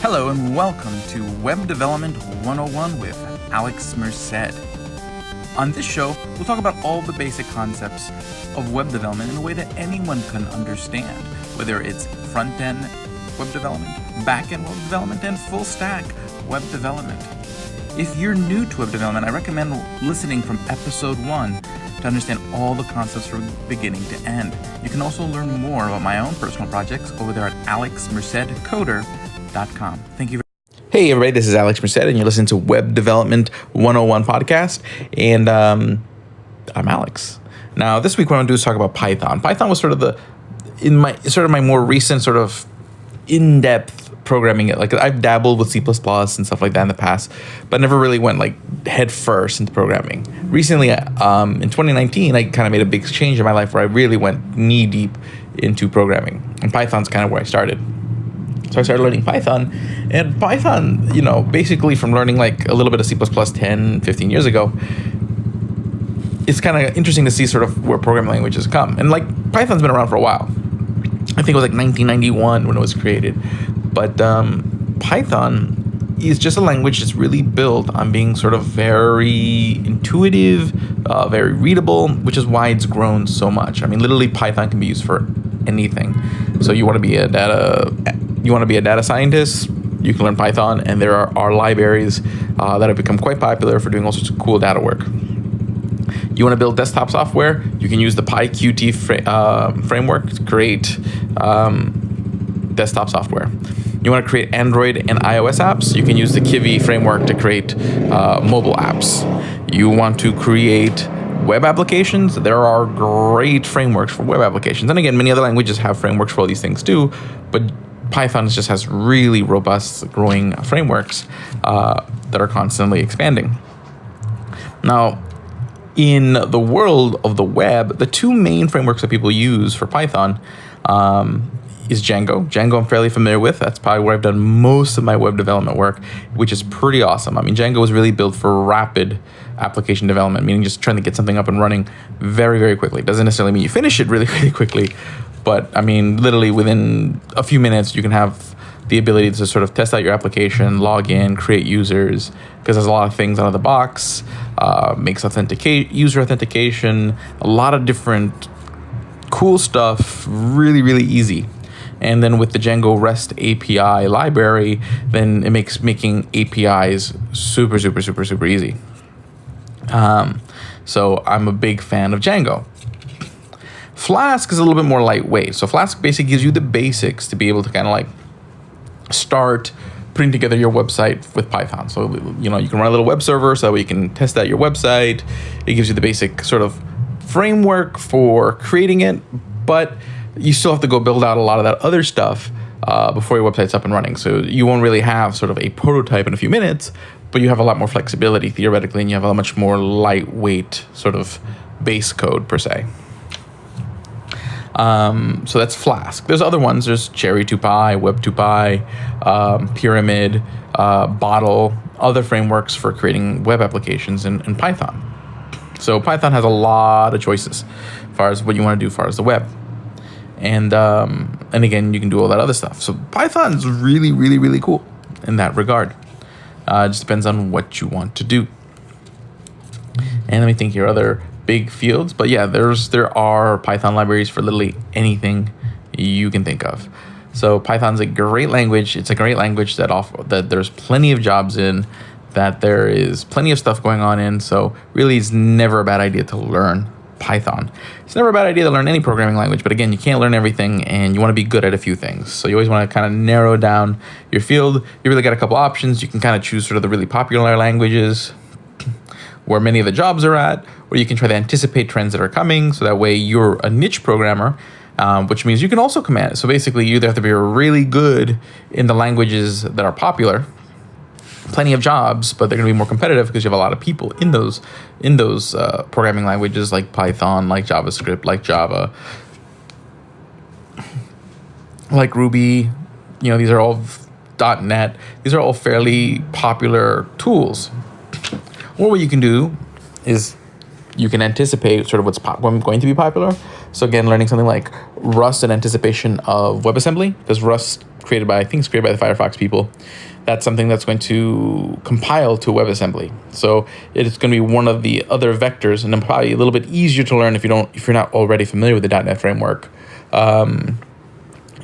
Hello and welcome to Web Development 101 with Alex Merced. On this show, we'll talk about all the basic concepts of web development in a way that anyone can understand, whether it's front-end web development, back-end web development, and full-stack web development. If you're new to web development, I recommend listening from episode 1 to understand all the concepts from beginning to end. You can also learn more about my own personal projects over there at alexmercedcoder.com. Thank you. Hey everybody, this is Alex Merced, and you're listening to Web Development 101 podcast, and I'm Alex. Now, this week what I'm going to do is talk about Python. Python was sort of my more recent sort of in-depth programming. Like, I've dabbled with C++ and stuff like that in the past, but never really went like head first into programming. Recently, in 2019, I kind of made a big change in my life where I really went knee deep into programming, and Python's kind of where I started. So I started learning Python, and Python, basically from learning like a little bit of C++ 10, 15 years ago, it's kind of interesting to see sort of where programming languages come. And like, Python's been around for a while. I think it was like 1991 when it was created. But Python is just a language that's really built on being sort of very intuitive, very readable, which is why it's grown so much. I mean, literally, Python can be used for anything. So you want to be a data scientist, you can learn Python, and there are libraries that have become quite popular for doing all sorts of cool data work. You want to build desktop software, you can use the PyQt framework to create desktop software. You want to create Android and iOS apps, you can use the Kivy framework to create mobile apps. You want to create web applications, there are great frameworks for web applications. And again, many other languages have frameworks for all these things too, but Python just has really robust growing frameworks that are constantly expanding. Now, in the world of the web, the two main frameworks that people use for Python is Django. Django I'm fairly familiar with. That's probably where I've done most of my web development work, which is pretty awesome. I mean, Django was really built for rapid application development, meaning just trying to get something up and running very, very quickly. It doesn't necessarily mean you finish it really, really quickly, but I mean, literally within a few minutes, you can have the ability to sort of test out your application, log in, create users, because there's a lot of things out of the box, makes user authentication, a lot of different cool stuff, really, really easy. And then with the Django REST API library, then it makes making APIs super, super, super, super easy. So I'm a big fan of Django. Flask is a little bit more lightweight. So Flask basically gives you the basics to be able to kind of like start putting together your website with Python. So, you can run a little web server so that way you can test out your website. It gives you the basic sort of framework for creating it, but you still have to go build out a lot of that other stuff before your website's up and running. So you won't really have sort of a prototype in a few minutes, but you have a lot more flexibility theoretically, and you have a much more lightweight sort of base code per se. So that's Flask. There's other ones. There's Cherry2Py, Web2Py, Pyramid, Bottle, other frameworks for creating web applications in Python. So Python has a lot of choices as far as what you want to do as far as the web. And again, you can do all that other stuff. So Python is really, really, really cool in that regard. It just depends on what you want to do. And let me think here, other big fields. But yeah, there are Python libraries for literally anything you can think of. So Python's a great language. It's a great language that there's plenty of jobs in, that there is plenty of stuff going on in. So really, it's never a bad idea to learn Python. It's never a bad idea to learn any programming language, but again, you can't learn everything, and you want to be good at a few things. So you always want to kind of narrow down your field. You really got a couple options. You can kind of choose sort of the really popular languages where many of the jobs are at, or you can try to anticipate trends that are coming, so that way you're a niche programmer, which means you can also command it. So basically, you either have to be really good in the languages that are popular, plenty of jobs, but they're going to be more competitive because you have a lot of people in those programming languages like Python, like JavaScript, like Java, like Ruby. These are all .NET. These are all fairly popular tools. Or what you can do is you can anticipate sort of what's going to be popular. So again, learning something like Rust in anticipation of WebAssembly, because Rust created by, I think it's created by the Firefox people. That's something that's going to compile to WebAssembly. So it's going to be one of the other vectors, and then probably a little bit easier to learn if you're not already familiar with the .NET framework,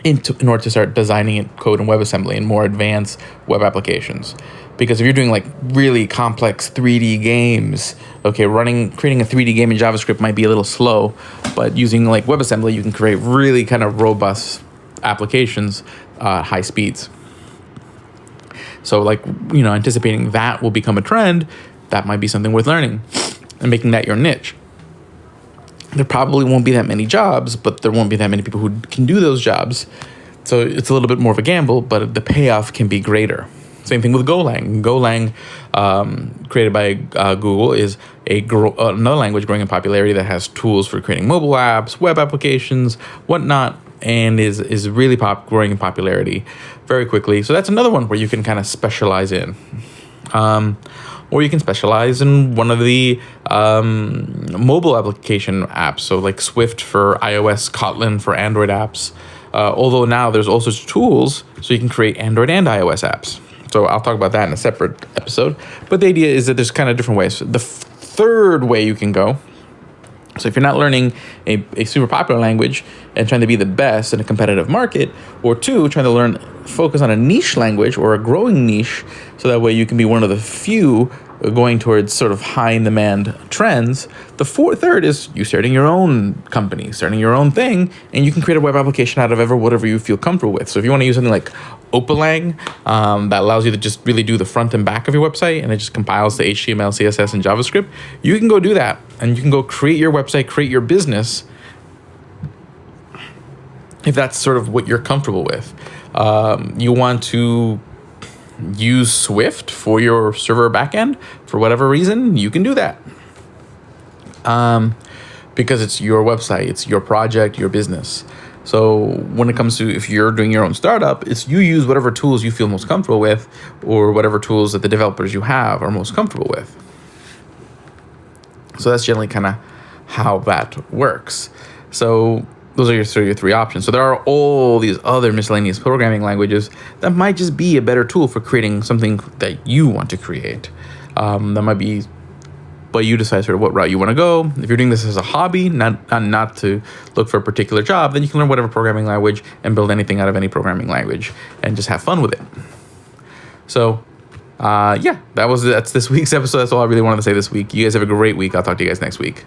in order to start designing code in WebAssembly and more advanced web applications. Because if you're doing like really complex 3D games, okay, creating a 3D game in JavaScript might be a little slow, but using like WebAssembly, you can create really kind of robust applications at high speeds. So like, anticipating that will become a trend, that might be something worth learning and making that your niche. There probably won't be that many jobs, but there won't be that many people who can do those jobs. So it's a little bit more of a gamble, but the payoff can be greater. Same thing with Golang. Golang, created by Google, is another language growing in popularity that has tools for creating mobile apps, web applications, whatnot, and is really growing in popularity very quickly. So that's another one where you can kind of specialize in. Or you can specialize in one of the mobile application apps, so like Swift for iOS, Kotlin for Android apps. Although now there's also tools so you can create Android and iOS apps. So I'll talk about that in a separate episode. But the idea is that there's kind of different ways. The third way you can go, so if you're not learning a super popular language and trying to be the best in a competitive market, or two, trying to focus on a niche language or a growing niche, so that way you can be one of the few going towards sort of high in demand trends. The third is you starting your own company, starting your own thing, and you can create a web application out of whatever you feel comfortable with. So if you want to use something like Opalang, that allows you to just really do the front and back of your website, and it just compiles the HTML, CSS, and JavaScript, you can go do that, and you can go create your website, create your business, if that's sort of what you're comfortable with. You want to use Swift for your server backend for whatever reason, you can do that. Because it's your website, it's your project, your business. So when it comes to if you're doing your own startup, it's you use whatever tools you feel most comfortable with, or whatever tools that the developers you have are most comfortable with. So that's generally kind of how that works. So those are your three options. So there are all these other miscellaneous programming languages that might just be a better tool for creating something that you want to create. That might be, but you decide sort of what route you want to go. If you're doing this as a hobby, not to look for a particular job, then you can learn whatever programming language and build anything out of any programming language and just have fun with it. So that's this week's episode. That's all I really wanted to say this week. You guys have a great week. I'll talk to you guys next week.